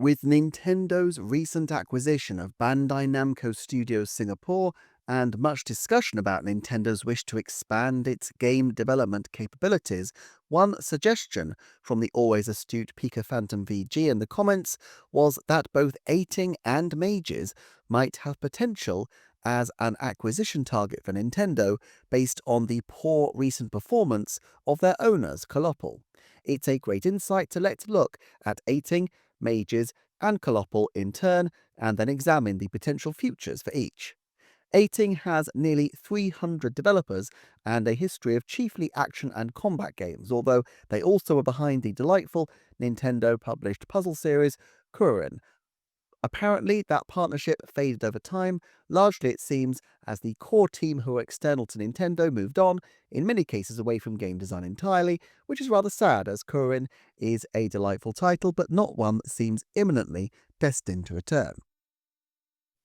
With Nintendo's recent acquisition of Bandai Namco Studios Singapore and much discussion about Nintendo's wish to expand its game development capabilities, one suggestion from the always astute Pika Phantom VG in the comments was that both Eighting and Mages might have potential as an acquisition target for Nintendo based on the poor recent performance of their owners, Colopl. It's a great insight to let's look at Eighting, Mages, and Colopl in turn, and then examine the potential futures for each. Eighting has nearly 300 developers and a history of chiefly action and combat games, although they also are behind the delightful Nintendo-published puzzle series Kurin. Apparently, that partnership faded over time, largely it seems as the core team who are external to Nintendo moved on, in many cases away from game design entirely, which is rather sad as Kurin is a delightful title, but not one that seems imminently destined to return.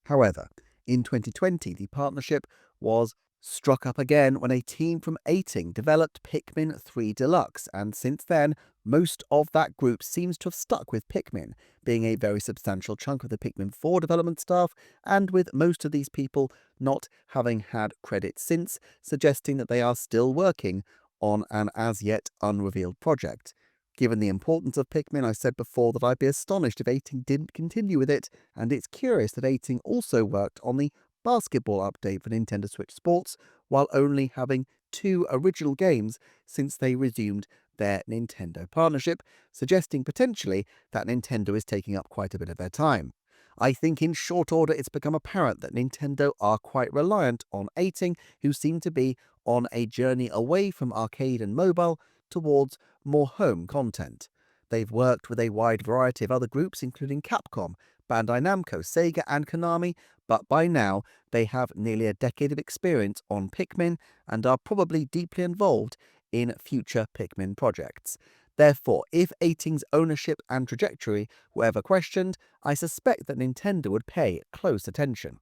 However, in 2020, the partnership was struck up again when a team from Eighting developed Pikmin 3 Deluxe, and since then, most of that group seems to have stuck with Pikmin, being a very substantial chunk of the Pikmin 4 development staff, and with most of these people not having had credit since, suggesting that they are still working on an as yet unrevealed project. Given the importance of Pikmin, I said before that I'd be astonished if Eighting didn't continue with it, and it's curious that Eighting also worked on the basketball update for Nintendo Switch Sports, while only having 2 original games since they resumed their Nintendo partnership, suggesting potentially that Nintendo is taking up quite a bit of their time. I think in short order it's become apparent that Nintendo are quite reliant on Eighting, who seem to be on a journey away from arcade and mobile towards more home content. They've worked with a wide variety of other groups including Capcom, Bandai Namco, Sega and Konami, but by now they have nearly a decade of experience on Pikmin and are probably deeply involved in future Pikmin projects. Therefore, if Eighting's ownership and trajectory were ever questioned, I suspect that Nintendo would pay close attention.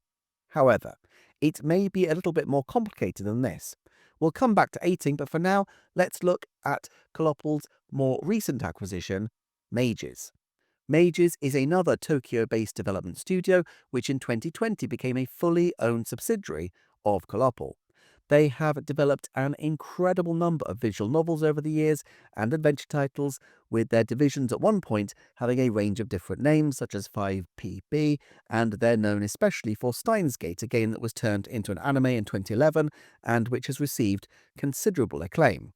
However, it may be a little bit more complicated than this. We'll come back to Eighting, but for now, let's look at Colopl's more recent acquisition, Mages. Mages is another Tokyo-based development studio, which in 2020 became a fully owned subsidiary of Colopl. They have developed an incredible number of visual novels over the years and adventure titles, with their divisions at one point having a range of different names, such as 5PB, and they're known especially for Steins Gate, a game that was turned into an anime in 2011 and which has received considerable acclaim.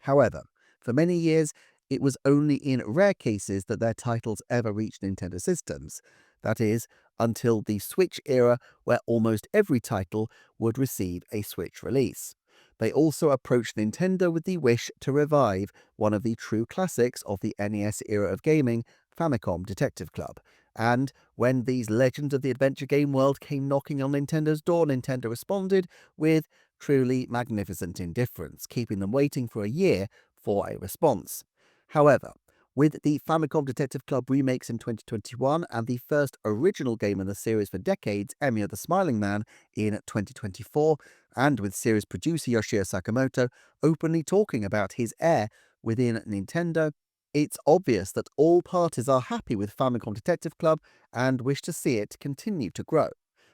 However, for many years, it was only in rare cases that their titles ever reached Nintendo systems. That is, until the Switch era, where almost every title would receive a Switch release. They also approached Nintendo with the wish to revive one of the true classics of the NES era of gaming, Famicom Detective Club. And when these legends of the adventure game world came knocking on Nintendo's door, Nintendo responded with truly magnificent indifference, keeping them waiting for a year for a response. However, with the Famicom Detective Club remakes in 2021 and the first original game in the series for decades, Emiya the Smiling Man, in 2024, and with series producer Yoshio Sakamoto openly talking about his heir within Nintendo, it's obvious that all parties are happy with Famicom Detective Club and wish to see it continue to grow.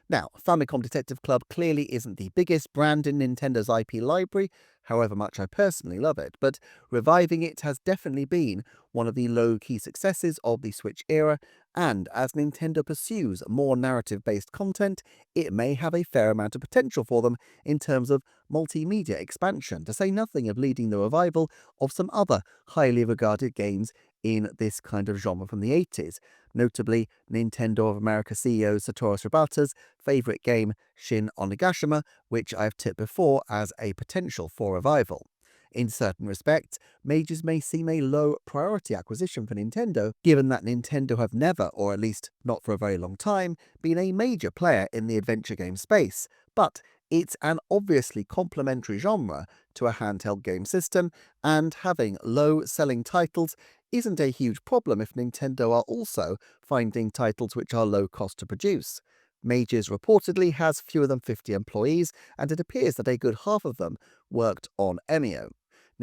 Now, Famicom Detective Club clearly isn't the biggest brand in Nintendo's IP library, however much I personally love it, but reviving it has definitely been one of the low-key successes of the Switch era, and as Nintendo pursues more narrative-based content, it may have a fair amount of potential for them in terms of multimedia expansion, to say nothing of leading the revival of some other highly regarded games in this kind of genre from the 80s, notably Nintendo of America CEO Satoru Iwata's favourite game Shin Onigashima, which I've tipped before as a potential for revival. In certain respects, Mages may seem a low priority acquisition for Nintendo, given that Nintendo have never, or at least not for a very long time, been a major player in the adventure game space, but it's an obviously complementary genre to a handheld game system, and having low-selling titles isn't a huge problem if Nintendo are also finding titles which are low cost to produce. Mages reportedly has fewer than 50 employees, and it appears that a good half of them worked on Emio.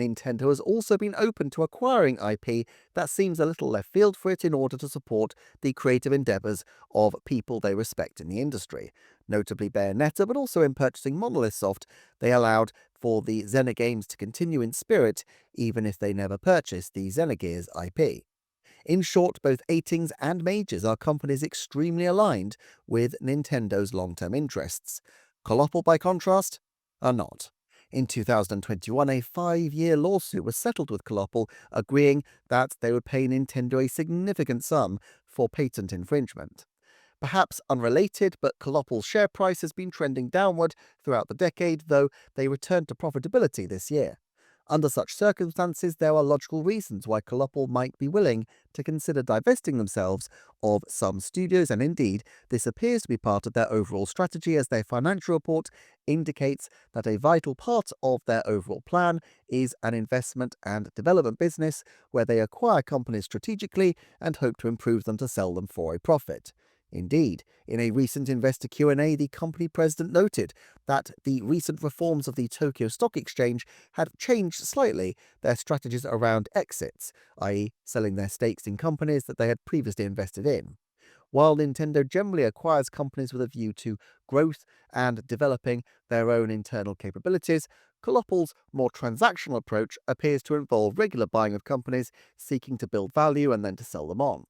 Nintendo has also been open to acquiring IP that seems a little left field for it in order to support the creative endeavors of people they respect in the industry. Notably Bayonetta, but also in purchasing Monolith Soft, they allowed for the Xenogames to continue in spirit even if they never purchased the Xenogears IP. In short, both Eightings and Majors are companies extremely aligned with Nintendo's long-term interests. Colopl, by contrast, are not. In 2021, a 5-year lawsuit was settled with Colopl, agreeing that they would pay Nintendo a significant sum for patent infringement. Perhaps unrelated, but Colopl's share price has been trending downward throughout the decade, though they returned to profitability this year. Under such circumstances, there are logical reasons why Colopl might be willing to consider divesting themselves of some studios, and indeed, this appears to be part of their overall strategy, as their financial report indicates that a vital part of their overall plan is an investment and development business where they acquire companies strategically and hope to improve them to sell them for a profit. Indeed, in a recent investor Q&A, the company president noted that the recent reforms of the Tokyo Stock Exchange had changed slightly their strategies around exits, i.e. selling their stakes in companies that they had previously invested in. While Nintendo generally acquires companies with a view to growth and developing their own internal capabilities, Colopl's more transactional approach appears to involve regular buying of companies seeking to build value and then to sell them on.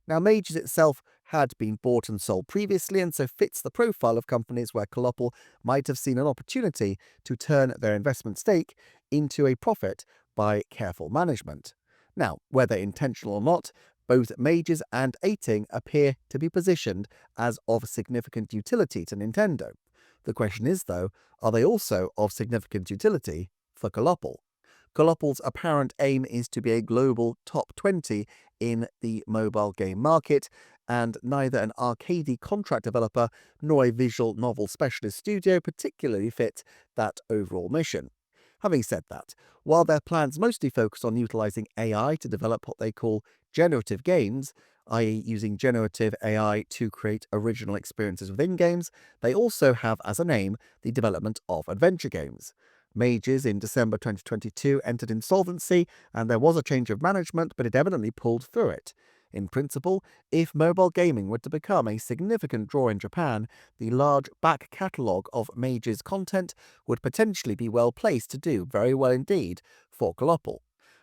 Now, Majors itself had been bought and sold previously, and so fits the profile of companies where Colopl might have seen an opportunity to turn their investment stake into a profit by careful management. Now, whether intentional or not, both Majors and Eighting appear to be positioned as of significant utility to Nintendo. The question is, though, are they also of significant utility for Colopl? Colopl's apparent aim is to be a global top 20 in the mobile game market, and neither an arcade contract developer nor a visual novel specialist studio particularly fit that overall mission. Having said that, while their plans mostly focus on utilizing AI to develop what they call generative games, i.e. using generative AI to create original experiences within games, they also have as an aim the development of adventure games. Majors in December 2022 entered insolvency, and there was a change of management, but it evidently pulled through it. In principle, if mobile gaming were to become a significant draw in Japan, the large back catalogue of Majors content would potentially be well placed to do very well indeed for Colopl.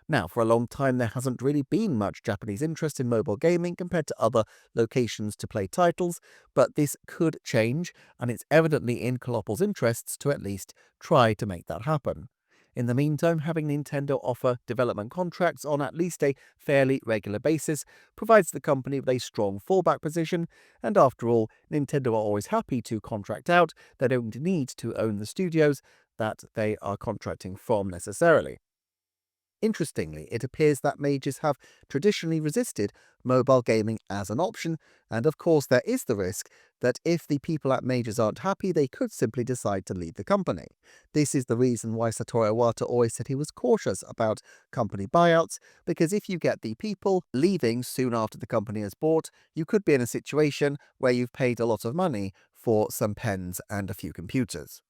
Now, for a long time, there hasn't really been much Japanese interest in mobile gaming compared to other locations to play titles, but this could change, and it's evidently in Colopl's interests to at least try to make that happen. In the meantime, having Nintendo offer development contracts on at least a fairly regular basis provides the company with a strong fallback position, and after all, Nintendo are always happy to contract out. They don't need to own the studios that they are contracting from necessarily. Interestingly, it appears that Majors have traditionally resisted mobile gaming as an option, and of course there is the risk that if the people at Majors aren't happy, they could simply decide to leave the company. This is the reason why Satoru Iwata always said he was cautious about company buyouts, because if you get the people leaving soon after the company is bought, you could be in a situation where you've paid a lot of money for some pens and a few computers.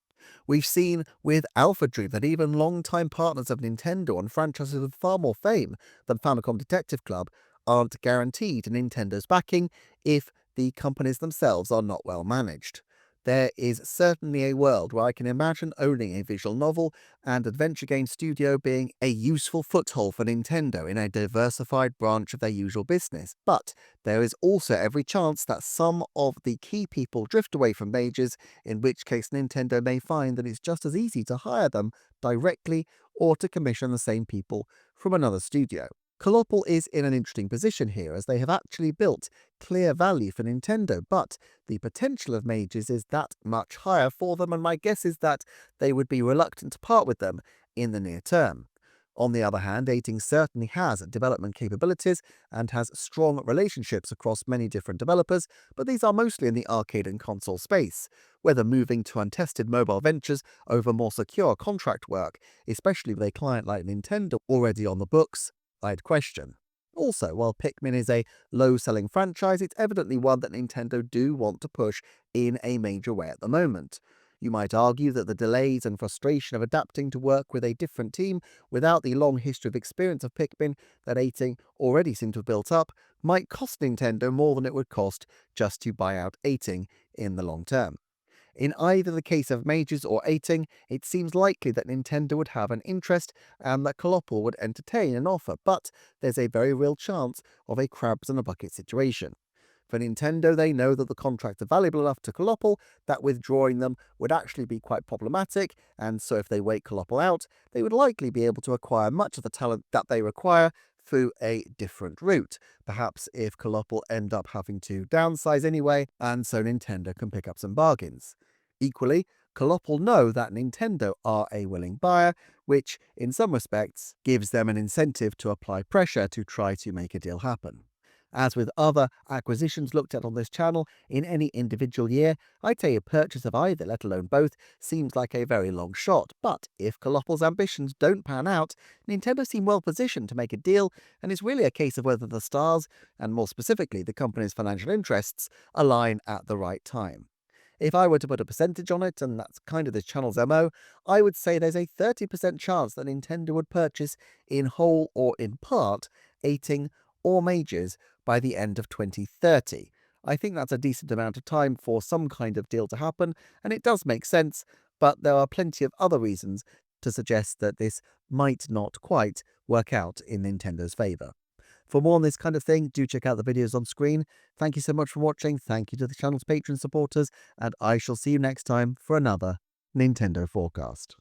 We've seen with Alpha Dream that even long-time partners of Nintendo on franchises with far more fame than Famicom Detective Club aren't guaranteed Nintendo's backing if the companies themselves are not well managed. There is certainly a world where I can imagine owning a visual novel and adventure game studio being a useful foothold for Nintendo in a diversified branch of their usual business, but there is also every chance that some of the key people drift away from Majors, in which case Nintendo may find that it's just as easy to hire them directly or to commission the same people from another studio. Colopl is in an interesting position here, as they have actually built clear value for Nintendo, but the potential of Majors is that much higher for them, and my guess is that they would be reluctant to part with them in the near term. On the other hand, Eighting certainly has development capabilities and has strong relationships across many different developers, but these are mostly in the arcade and console space. Whether moving to untested mobile ventures over more secure contract work, especially with a client like Nintendo already on the books, I'd question. Also, while Pikmin is a low-selling franchise, it's evidently one that Nintendo do want to push in a major way at the moment. You might argue that the delays and frustration of adapting to work with a different team without the long history of experience of Pikmin that 18 already seemed to have built up might cost Nintendo more than it would cost just to buy out 18 in the long term. In either the case of Mages or 18, it seems likely that Nintendo would have an interest and that Colopl would entertain an offer, but there's a very real chance of a crabs in a bucket situation. For Nintendo, they know that the contracts are valuable enough to Colopl that withdrawing them would actually be quite problematic, and so if they wait Colopl out, they would likely be able to acquire much of the talent that they require through a different route. Perhaps if Colopl end up having to downsize anyway, and so Nintendo can pick up some bargains. Equally, Colopl know that Nintendo are a willing buyer, which in some respects gives them an incentive to apply pressure to try to make a deal happen. As with other acquisitions looked at on this channel, in any individual year, I'd say a purchase of either, let alone both, seems like a very long shot. But if Colopl's ambitions don't pan out, Nintendo seem well positioned to make a deal, and it's really a case of whether the stars, and more specifically the company's financial interests, align at the right time. If I were to put a percentage on it, and that's kind of this channel's MO, I would say there's a 30% chance that Nintendo would purchase, in whole or in part, 18 or Mages by the end of 2030. I think that's a decent amount of time for some kind of deal to happen, and it does make sense, but there are plenty of other reasons to suggest that this might not quite work out in Nintendo's favour. For more on this kind of thing, do check out the videos on screen. Thank you so much for watching, thank you to the channel's Patreon supporters, and I shall see you next time for another Nintendo Forecast.